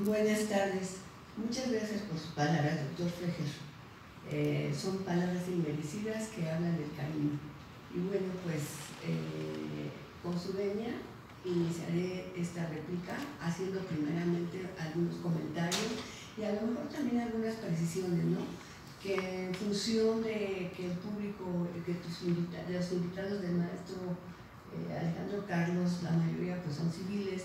Buenas tardes. Muchas gracias por sus palabras, doctor Freger. Son palabras inmerecidas que hablan del cariño. Y bueno, pues con su venia iniciaré esta réplica haciendo primeramente algunos comentarios y a lo mejor también algunas precisiones, ¿no? Que en función de que el público, que de los invitados del maestro Alejandro Carlos, la mayoría pues son civiles,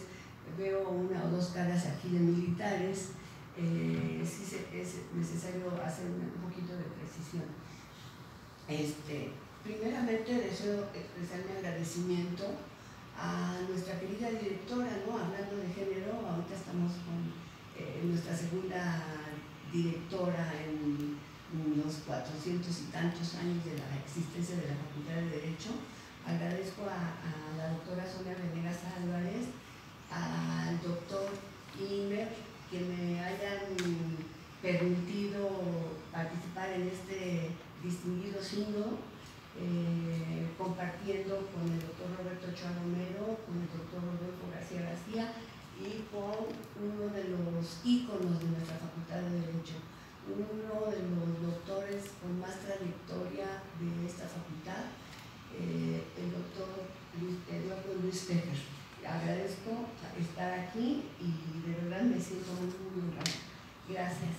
veo una o dos caras aquí de militares, sí es necesario hacer un poquito de precisión. Primeramente deseo expresar mi agradecimiento a nuestra querida directora, ¿no? Hablando de género, ahorita estamos con nuestra segunda directora en los 400 y tantos años de la existencia de la Facultad de Derecho. Agradezco a la doctora Sonia Venegas Álvarez, al doctor Imer, que me hayan permitido participar en este distinguido sínodo, compartiendo con el doctor Roberto Ochoa Romero, con el doctor Rodolfo García García y con uno de los íconos de nuestra Facultad de Derecho, uno de los doctores con más trayectoria de esta facultad, el doctor Eduardo Luis Fejer. Agradezco estar aquí y de verdad me siento muy honrada. Gracias.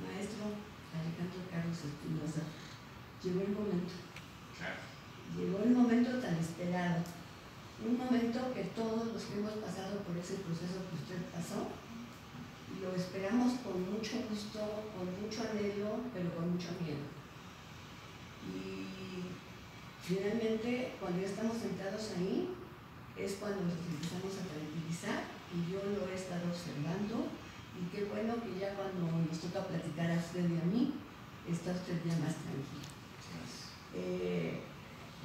Maestro Alejandro Carlos Espinosa, llegó el momento. Llegó el momento tan esperado. Un momento que todos los que hemos pasado por ese proceso que usted pasó, lo esperamos con mucho gusto, con mucho anhelo, pero con mucho miedo. Y finalmente, cuando ya estamos sentados ahí, es cuando nos empezamos a tranquilizar y yo lo he estado observando y qué bueno que ya cuando nos toca platicar a usted y a mí, está usted ya más tranquilo.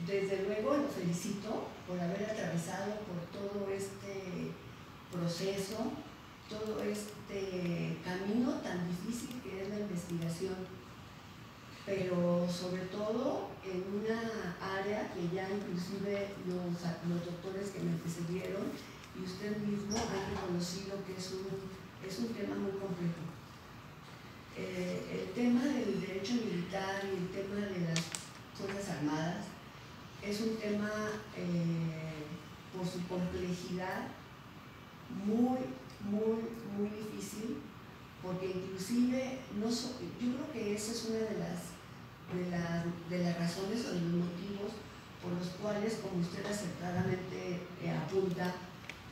Desde luego lo felicito por haber atravesado por todo este proceso, todo este camino tan difícil que es la investigación, pero sobre todo en una área que ya inclusive los doctores que me antecedieron y usted mismo han reconocido que es un tema muy complejo. El tema del derecho militar y el tema de las Fuerzas Armadas es un tema por su complejidad muy difícil, porque inclusive yo creo que esa es una de las razones o de los motivos por los cuales, como usted acertadamente apunta,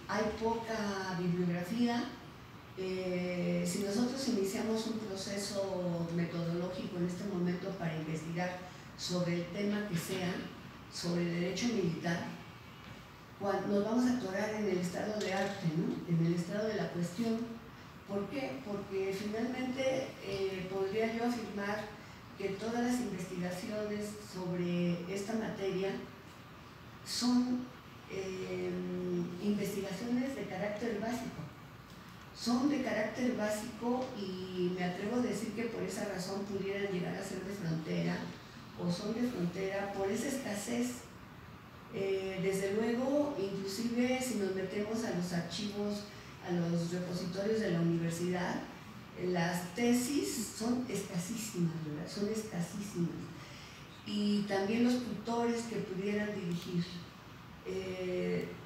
hay poca bibliografía. Si nosotros iniciamos un proceso metodológico en este momento para investigar sobre el tema que sea, sobre el derecho militar, nos vamos a atorar en el estado de arte, ¿no? En el estado de la cuestión. ¿Por qué? Porque finalmente podría yo afirmar que todas las investigaciones sobre esta materia son investigaciones de carácter básico. Son de carácter básico y me atrevo a decir que por esa razón pudieran llegar a ser de frontera o son de frontera por esa escasez. Desde luego, inclusive si nos metemos a los archivos, a los repositorios de la universidad, las tesis son escasísimas, ¿verdad? Son escasísimas. Y también los tutores que pudieran dirigir.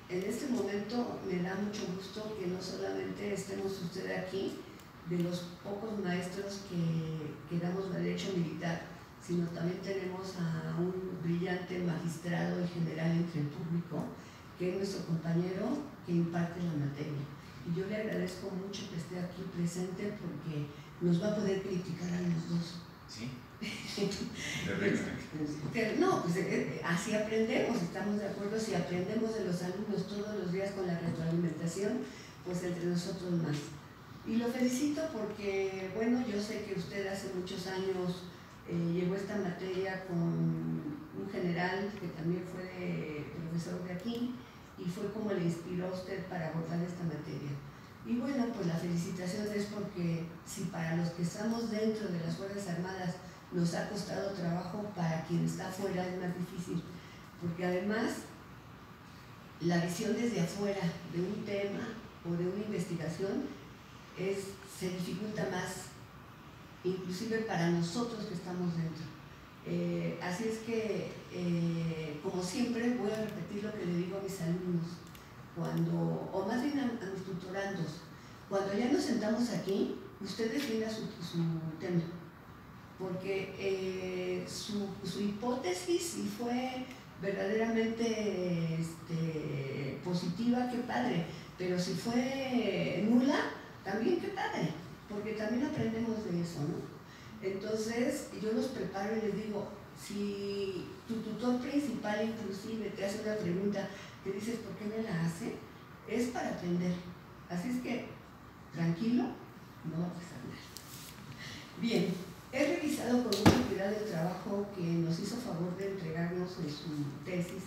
En este momento me da mucho gusto que no solamente estemos usted aquí, de los pocos maestros que damos derecho militar, sino también tenemos a un brillante magistrado y general entre el público, que es nuestro compañero que imparte la materia. Y yo le agradezco mucho que esté aquí presente porque nos va a poder criticar a los dos. ¿Sí? No, pues así aprendemos, estamos de acuerdo. Si aprendemos de los alumnos todos los días con la retroalimentación, pues entre nosotros más. Y lo felicito porque, bueno, yo sé que usted hace muchos años llevó esta materia con un general que también fue profesor de aquí y fue como le inspiró a usted para abordar esta materia. Y bueno, pues la felicitación es porque si para los que estamos dentro de las Fuerzas Armadas nos ha costado trabajo, para quien está afuera es más difícil, porque además la visión desde afuera de un tema o de una investigación se dificulta más, inclusive para nosotros que estamos dentro. Así es que, como siempre, voy a repetir lo que le digo a mis alumnos, o más bien a mis tutorandos, cuando ya nos sentamos aquí, ustedes tienen su tema, porque su hipótesis, si fue verdaderamente positiva, qué padre, pero si fue nula, también qué padre, porque también aprendemos de eso, ¿no? Entonces yo los preparo y les digo, si tu tutor principal inclusive te hace una pregunta que dices ¿por qué me la hace? Es para aprender, así es que tranquilo, no va a pasar nada. Bien, he revisado con mucha cuidado el trabajo que nos hizo favor de entregarnos en su tesis.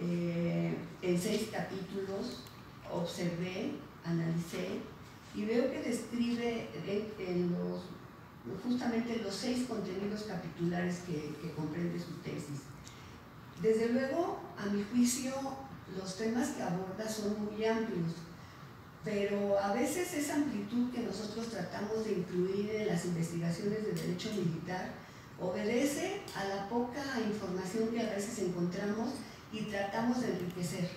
En 6 capítulos observé, analicé y veo que describe justamente los 6 contenidos capitulares que comprende su tesis. Desde luego, a mi juicio, los temas que aborda son muy amplios, pero a veces esa amplitud que nosotros tratamos de incluir en las investigaciones de derecho militar obedece a la poca información que a veces encontramos y tratamos de enriquecer.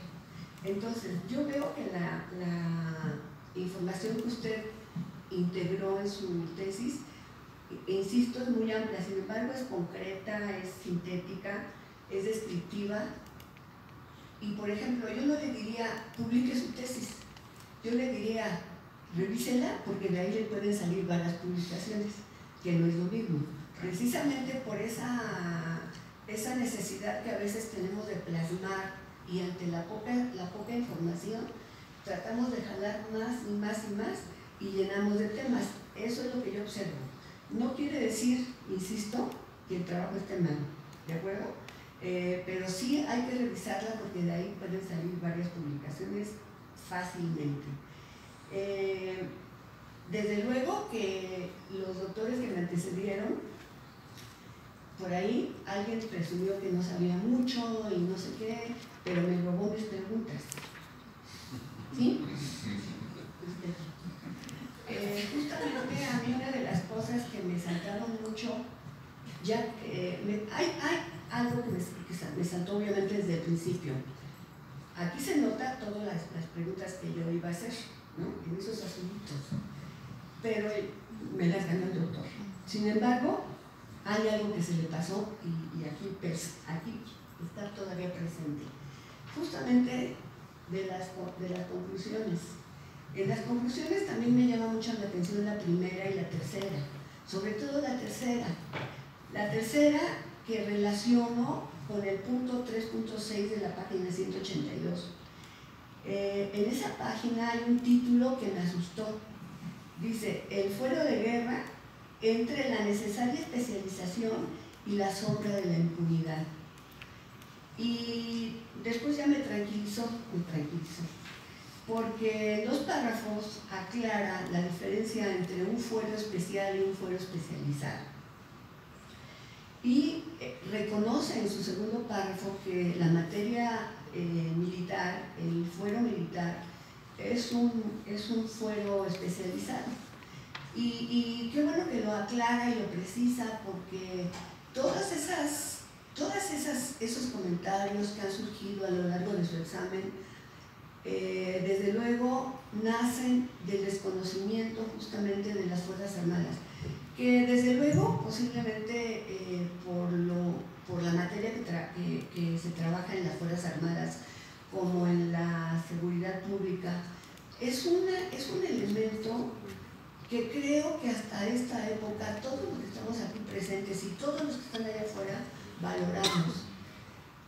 Entonces, yo veo que la información que usted integró en su tesis, insisto, es muy amplia, sin embargo es concreta, es sintética, es descriptiva. Y por ejemplo, yo no le diría, publique su tesis, yo le diría, revísela, porque de ahí le pueden salir varias publicaciones, que no es lo mismo. Precisamente por esa necesidad que a veces tenemos de plasmar y ante la poca información, tratamos de jalar más y más y más y llenamos de temas. Eso es lo que yo observo. No quiere decir, insisto, que el trabajo esté mal, ¿de acuerdo? Pero sí hay que revisarla porque de ahí pueden salir varias publicaciones fácilmente. Desde luego que los doctores que me antecedieron, por ahí alguien presumió que no sabía mucho y no sé qué, pero me robó mis preguntas. ¿Sí? Justamente a mí una de las cosas que me saltaron mucho, hay algo que me saltó obviamente desde el principio. Aquí se nota todas las preguntas que yo iba a hacer, ¿no? En esos asuntos, pero me las ganó el doctor. Sin embargo, hay algo que se le pasó y aquí está todavía presente. Justamente de las conclusiones. En las conclusiones también me llama mucho la atención la primera y la tercera, sobre todo la tercera. La tercera que relaciono con el punto 3.6 de la página 182. En esa página hay un título que me asustó. Dice, el fuero de guerra entre la necesaria especialización y la sombra de la impunidad. Y después ya me tranquilizó, porque en 2 párrafos aclara la diferencia entre un fuero especial y un fuero especializado. Y reconoce en su segundo párrafo que la materia militar, el fuero militar, es un fuero especializado. Y qué bueno que lo aclara y lo precisa, porque todos esos comentarios que han surgido a lo largo de su examen, desde luego nacen del desconocimiento justamente de las Fuerzas Armadas, que desde luego posiblemente por la materia que se trabaja en las Fuerzas Armadas, como en la seguridad pública, es un elemento que creo que hasta esta época todos los que estamos aquí presentes y todos los que están allá afuera valoramos.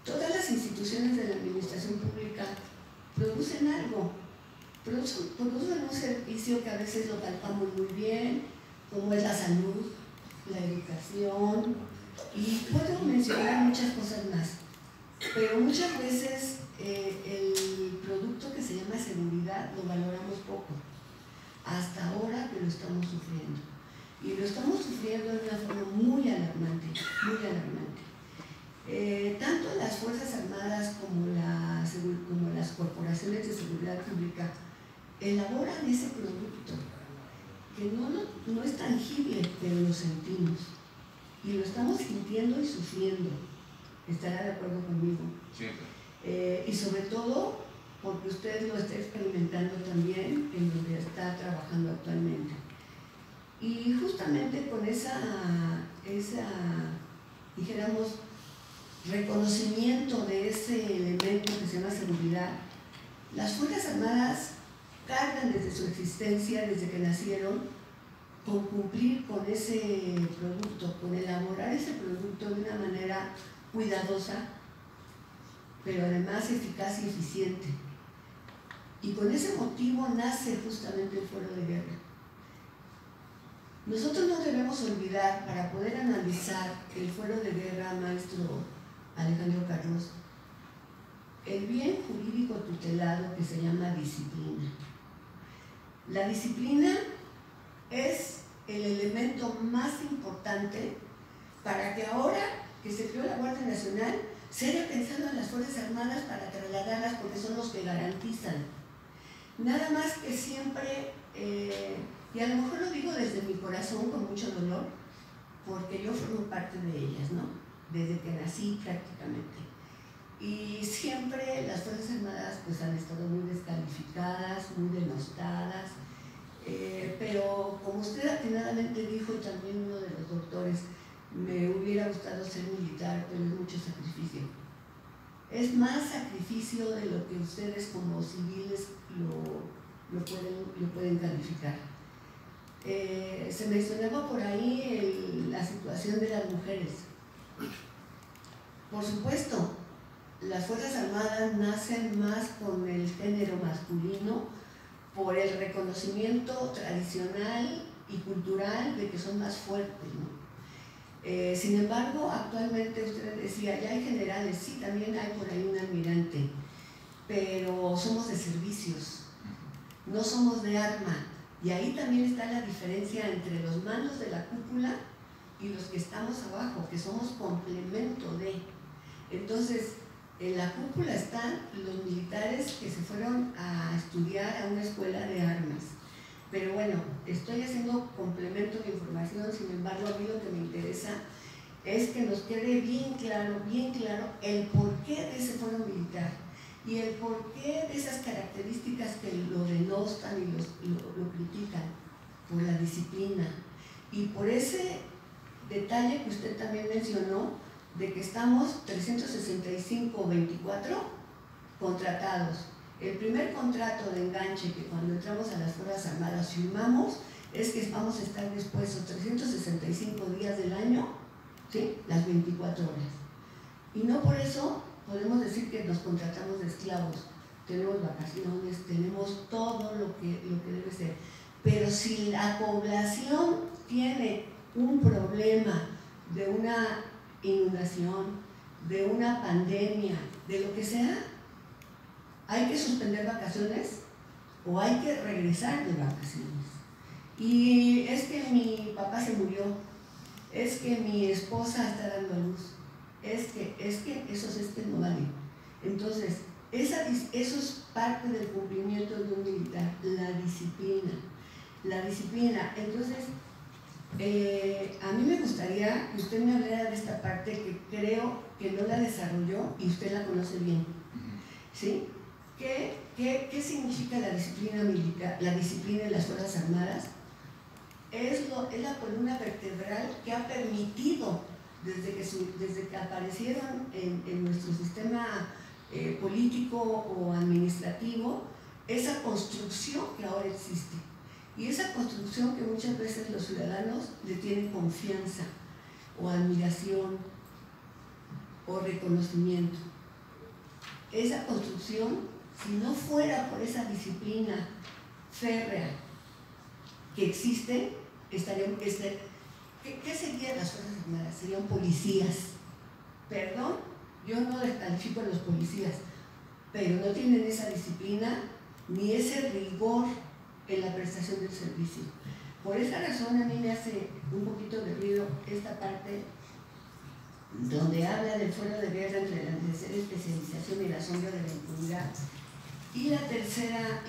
Todas las instituciones de la administración pública producen algo, producen un servicio que a veces lo palpamos muy bien, como es la salud, la educación, y puedo mencionar muchas cosas más, pero muchas veces el producto que se llama seguridad lo valoramos poco, hasta ahora que lo estamos sufriendo, y lo estamos sufriendo de una forma muy alarmante, muy alarmante. Tanto las Fuerzas Armadas como las corporaciones de seguridad pública elaboran ese producto que no es tangible, pero lo sentimos y lo estamos sintiendo y sufriendo. ¿Estará de acuerdo conmigo? Siempre. Y sobre todo porque usted lo está experimentando también en donde está trabajando actualmente. Y justamente con esa dijéramos, reconocimiento de ese elemento que se llama seguridad, las Fuerzas Armadas cargan desde su existencia, desde que nacieron, con cumplir con ese producto, con elaborar ese producto de una manera cuidadosa, pero además eficaz y eficiente. Y con ese motivo nace justamente el fuero de guerra. Nosotros no debemos olvidar, para poder analizar el fuero de guerra, maestro Alejandro Carlos, el bien jurídico tutelado que se llama disciplina. La disciplina es el elemento más importante para que ahora que se creó la Guardia Nacional se haya pensado en las Fuerzas Armadas para trasladarlas, porque son los que garantizan. Nada más que siempre, y a lo mejor lo digo desde mi corazón con mucho dolor, porque yo formo parte de ellas, ¿no? Desde que nací prácticamente. Y siempre las Fuerzas Armadas pues han estado muy descalificadas, muy denostadas, pero como usted atinadamente dijo, y también uno de los doctores, me hubiera gustado ser militar, pero es mucho sacrificio. Es más sacrificio de lo que ustedes como civiles lo pueden calificar. Se mencionaba por ahí la situación de las mujeres. Por supuesto, las Fuerzas Armadas nacen más con el género masculino por el reconocimiento tradicional y cultural de que son más fuertes, ¿no? Sin embargo, actualmente usted decía, ya hay generales, sí, también hay por ahí un almirante, pero somos de servicios, no somos de arma, y ahí también está la diferencia entre los mandos de la cúpula y los que estamos abajo, que somos complemento de. Entonces, en la cúpula están los militares que se fueron a estudiar a una escuela de armas. Pero bueno, estoy haciendo complemento de información, sin embargo, a mí lo que me interesa es que nos quede bien claro el porqué de ese fuero militar y el porqué de esas características que lo denostan y lo critican, por la disciplina y por ese detalle que usted también mencionó, de que estamos 365-24 contratados. El primer contrato de enganche que cuando entramos a las Fuerzas Armadas firmamos es que vamos a estar dispuestos 365 días del año, ¿sí? Las 24 horas. Y no por eso podemos decir que nos contratamos de esclavos. Tenemos vacaciones, tenemos todo lo que debe ser. Pero si la población tiene un problema de una inundación, de una pandemia, de lo que sea, hay que suspender vacaciones o hay que regresar de vacaciones. Y es que mi papá se murió, es que mi esposa está dando a luz, es que eso no vale. Entonces, eso es parte del cumplimiento de un militar, la disciplina. Entonces, a mí me gustaría que usted me hablara de esta parte que creo que no la desarrolló y usted la conoce bien, ¿sí? ¿Qué significa la disciplina militar, la disciplina en las Fuerzas Armadas? Es la columna vertebral que ha permitido, desde que aparecieron en nuestro sistema político o administrativo, esa construcción que ahora existe. Y esa construcción que muchas veces los ciudadanos le tienen confianza o admiración o reconocimiento. Esa construcción, si no fuera por esa disciplina férrea que existe, ¿qué serían las Fuerzas Armadas? Serían policías. Perdón, yo no descalifico a los policías, pero no tienen esa disciplina ni ese rigor en la prestación del servicio. Por esa razón a mí me hace un poquito de ruido esta parte donde habla del fuero de guerra entre la necesaria especialización y la sombra de la impunidad. Y la tercera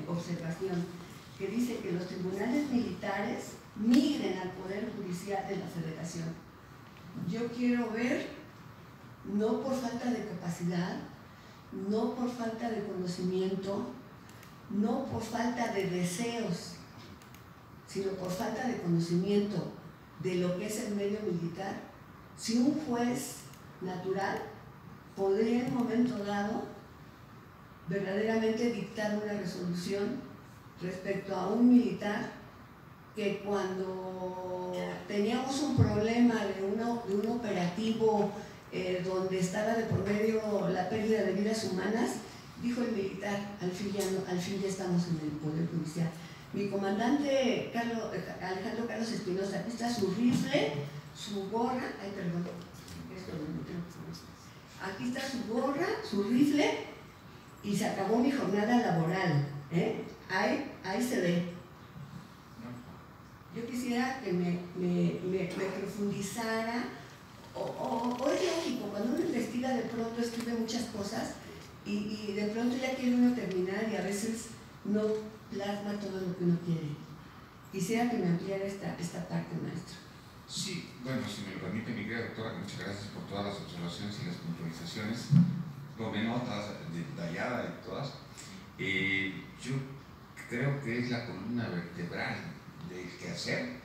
observación, que dice que los tribunales militares migren al Poder Judicial de la Federación. Yo quiero ver, no por falta de capacidad, no por falta de conocimiento, no por falta de deseos, sino por falta de conocimiento de lo que es el medio militar, si un juez natural podría en un momento dado verdaderamente dictar una resolución respecto a un militar que cuando teníamos un problema de un operativo donde estaba de por medio la pérdida de vidas humanas, dijo el militar, al fin ya estamos en el Poder Judicial. Mi comandante Alejandro Carlos Espinosa, aquí está su rifle, su gorra, aquí está su gorra, su rifle, y se acabó mi jornada laboral. Ahí se ve. Yo quisiera que me profundizara, o es lógico, cuando uno investiga de pronto escribe muchas cosas y de pronto ya quiere uno terminar y a veces no plasma todo lo que uno quiere. Quisiera que me ampliara esta parte, maestro. Sí, bueno, si me lo permite, mi querida doctora, muchas gracias por todas las observaciones y las puntualizaciones. Tomé notas detalladas y todas. Yo creo que es la columna vertebral del quehacer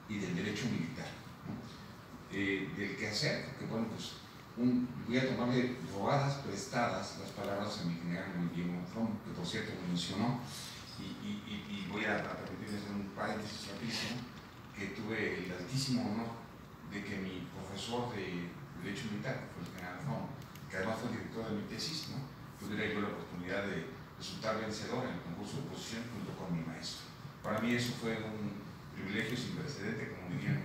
y del derecho militar, ¿no? Del quehacer, porque bueno, pues voy a tomarle robadas, prestadas las palabras a mi general Guillermo Fromm, que por cierto me mencionó, y voy a permitirles hacer un paréntesis rapidísimo, que tuve el altísimo honor de que mi profesor de derecho militar, que fue el general Fromm, que además fue el director de mi tesis, ¿no?, tuviera yo la oportunidad de resultar vencedor en el concurso de oposición junto con mi maestro. Para mí eso fue un privilegio sin precedente, como diría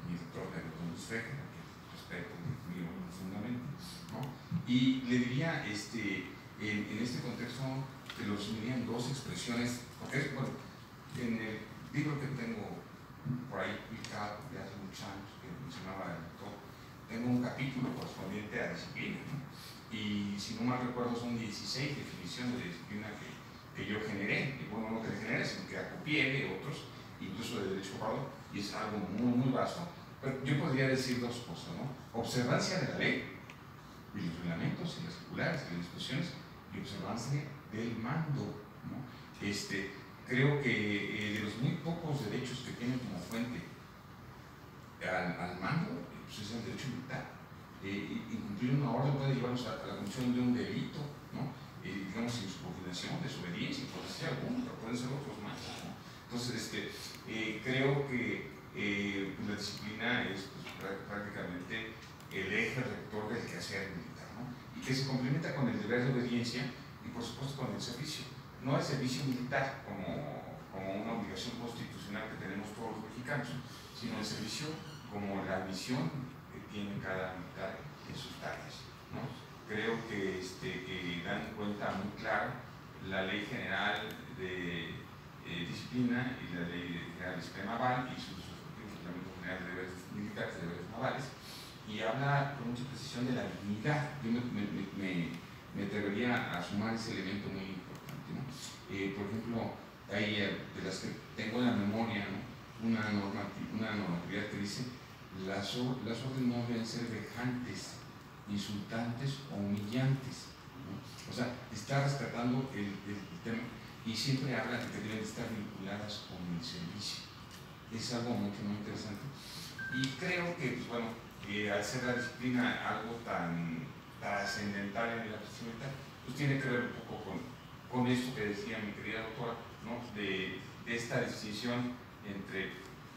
mi doctor Luis Fejer, que respeto mío profundamente, ¿no? Y le diría, en este contexto, que lo resumirían dos expresiones, porque bueno, en el libro que tengo por ahí publicado de hace muchos años, que mencionaba el doctor, tengo un capítulo correspondiente a disciplina, ¿no? Y si no mal recuerdo son 16 definiciones de disciplina que yo generé, y bueno, no que generé, sino que acopié de otros, incluso de derecho comparado, y es algo muy, muy vasto. Pero yo podría decir dos cosas, ¿no? Observancia de la ley, y los reglamentos, y las circulares, y las disposiciones, y observancia del mando, ¿no? Creo que de los muy pocos derechos que tienen como fuente al mando, pues es el derecho militar. Incumplir una orden puede llevarnos a la comisión de un delito, ¿no? Digamos, insubordinación, desobediencia, puede ser alguno, pero pueden ser otros más, ¿no? Entonces, creo que la disciplina es pues, prácticamente el eje rector del quehacer militar, ¿no? Y que se complementa con el deber de obediencia y, por supuesto, con el servicio. No el servicio militar como una obligación constitucional que tenemos todos los mexicanos, sino el servicio como la misión que tiene cada militar en sus tareas, ¿no? Creo que dan cuenta muy claro la Ley General de Disciplina y la Ley General de Disciplina Naval y sus Reglamento General de Deberes Militares y Deberes Navales, y habla con mucha precisión de la dignidad. Yo me atrevería a sumar ese elemento muy importante, ¿no? Por ejemplo, hay de las que tengo en la memoria, ¿no?, una normatividad que dice las órdenes no deben ser vejantes, insultantes o humillantes, ¿no? O sea, está rescatando el tema, y siempre habla de que deben estar vinculadas con el servicio. Es algo muy interesante, y creo que, pues bueno, al ser la disciplina algo tan trascendental en la militar, pues tiene que ver un poco con esto que decía mi querida doctora, ¿no?, de esta distinción entre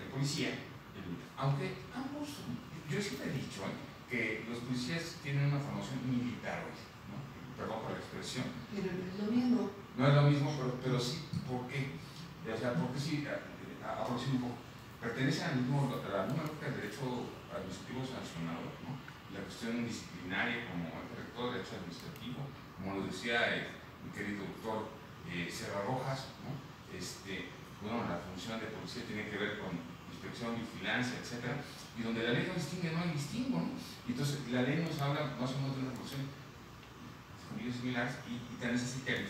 el policía y el militar. Aunque ambos, yo siempre he dicho que los policías tienen una formación militar hoy, ¿no? Perdón por la expresión. Pero no es lo mismo. No es lo mismo, pero sí, ¿por qué? O sea, porque sí, aproximo un poco. Pertenece a la misma lógica del derecho administrativo sancionador, ¿no? La cuestión disciplinaria como el rector de derecho administrativo, como lo decía mi querido doctor Serra Rojas, ¿no? Bueno, la función de policía tiene que ver con inspección, vigilancia, etc. Y donde la ley no distingue, no hay distingo, ¿no? Y entonces la ley nos habla más o menos de una función similares y te necesiten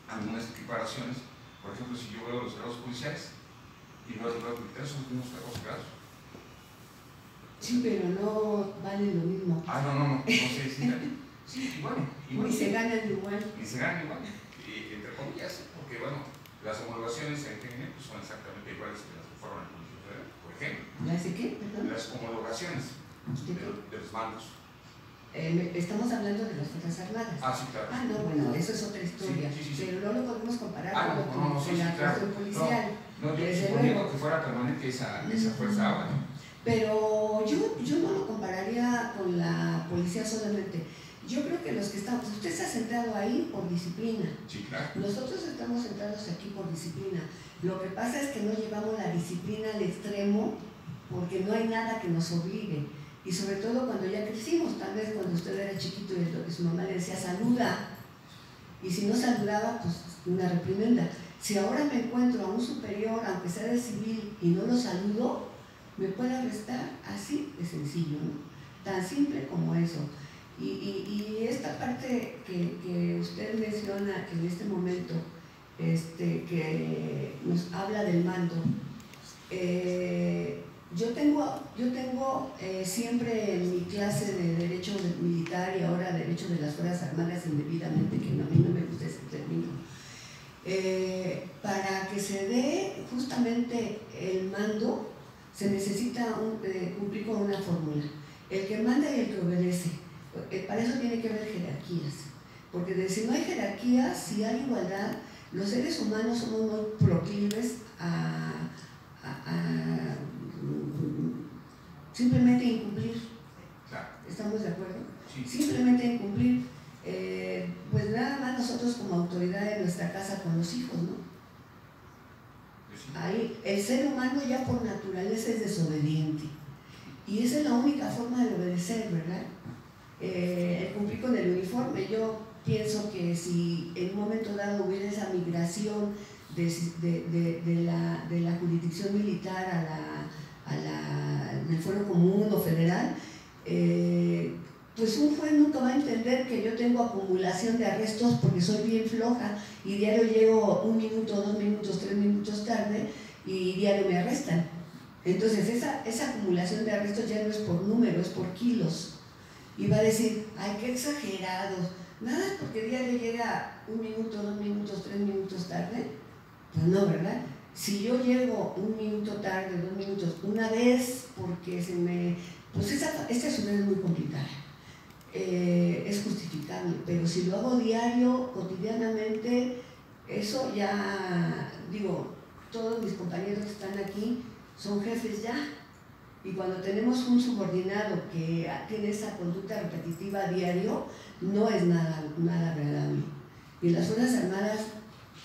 algunas equiparaciones. Por ejemplo, si yo veo los grados policiales y veo los grados militares, son los mismos 14 grados. Sí, pero no vale lo mismo. No sé, sí, y bueno. Ni se ganan igual. Ni se ganan igual, entre comillas, porque bueno, las homologaciones en GN pues, son exactamente iguales que las que fueron en el Policía Federal, por ejemplo. ¿Las de qué? Perdón. Las homologaciones de los mandos. Estamos hablando de las Fuerzas Armadas. Sí, claro. No, bueno, eso es otra historia. Sí. Pero no lo podemos comparar con la cuestión policial. No, yo suponiendo que fuera permanente esa fuerza ABA, ¿no? Pero yo no lo compararía con la policía solamente. Yo creo que los que estamos, usted se ha sentado ahí por disciplina. Sí, claro. Nosotros estamos sentados aquí por disciplina. Lo que pasa es que no llevamos la disciplina al extremo porque no hay nada que nos obligue. Y sobre todo cuando ya crecimos, tal vez cuando usted era chiquito y lo que su mamá le decía, saluda. Y si no saludaba, pues una reprimenda. Si ahora me encuentro a un superior, aunque sea de civil, y no lo saludo, me puede arrestar, así de sencillo, ¿no? Tan simple como eso. Y esta parte que usted menciona en este momento, que nos habla del mando, yo tengo siempre en mi clase de Derecho Militar y ahora Derecho de las Fuerzas Armadas indebidamente, que a mí no me gusta ese término, para que se dé justamente el mando, se necesita cumplir con una fórmula. El que manda y el que obedece. Para eso tiene que haber jerarquías. Porque si no hay jerarquías, si hay igualdad, los seres humanos somos muy proclives a simplemente incumplir. ¿Estamos de acuerdo? Sí. Simplemente incumplir. Pues nada más nosotros como autoridad en nuestra casa con los hijos, ¿no? Ahí, el ser humano ya por naturaleza es desobediente y esa es la única forma de obedecer, ¿verdad? El cumplir con el uniforme. Yo pienso que si en un momento dado hubiera esa migración de la jurisdicción militar del fuero común o federal, pues un juez nunca va a entender que yo tengo acumulación de arrestos porque soy bien floja y diario llego 1 minuto, 2 minutos, 3 minutos tarde y diario me arrestan. Entonces esa acumulación de arrestos ya no es por número, es por kilos. Y va a decir, ay, qué exagerados. Nada es porque diario llega 1 minuto, 2 minutos, 3 minutos tarde. Pues no, ¿verdad? Si yo llego 1 minuto tarde, 2 minutos, una vez porque se me... Pues esta ciudad es muy complicada. Es justificable, pero si lo hago diario, cotidianamente, eso ya, digo, todos mis compañeros que están aquí son jefes ya, y cuando tenemos un subordinado que tiene esa conducta repetitiva a diario, no es nada agradable. Y en las Fuerzas Armadas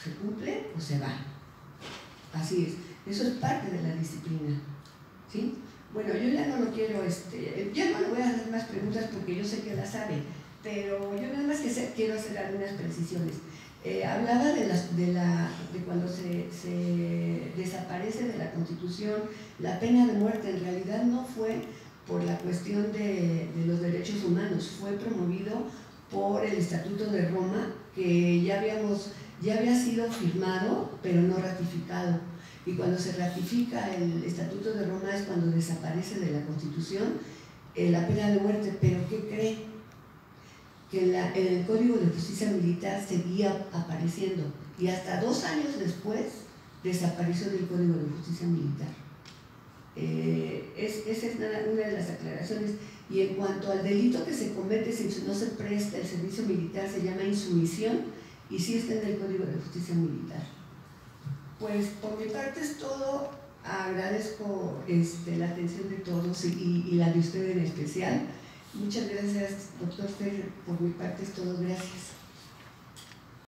se cumple o se va. Así es, eso es parte de la disciplina, ¿sí? Bueno, yo ya no lo quiero, ya no le voy a hacer más preguntas porque yo sé que las sabe, pero yo nada más quiero hacer algunas precisiones. Hablaba de cuando se desaparece de la Constitución la pena de muerte. En realidad no fue por la cuestión de los derechos humanos, fue promovido por el Estatuto de Roma, que ya había sido firmado, pero no ratificado. Y cuando se ratifica el Estatuto de Roma es cuando desaparece de la Constitución la pena de muerte. ¿Pero qué cree? Que en el Código de Justicia Militar seguía apareciendo y hasta 2 años después desapareció del Código de Justicia Militar. Esa es una de las aclaraciones. Y en cuanto al delito que se comete si no se presta el servicio militar, se llama insumisión y sí está en el Código de Justicia Militar. Pues por mi parte es todo. Agradezco la atención de todos y la de usted en especial. Muchas gracias, doctor Fer. Por mi parte es todo. Gracias.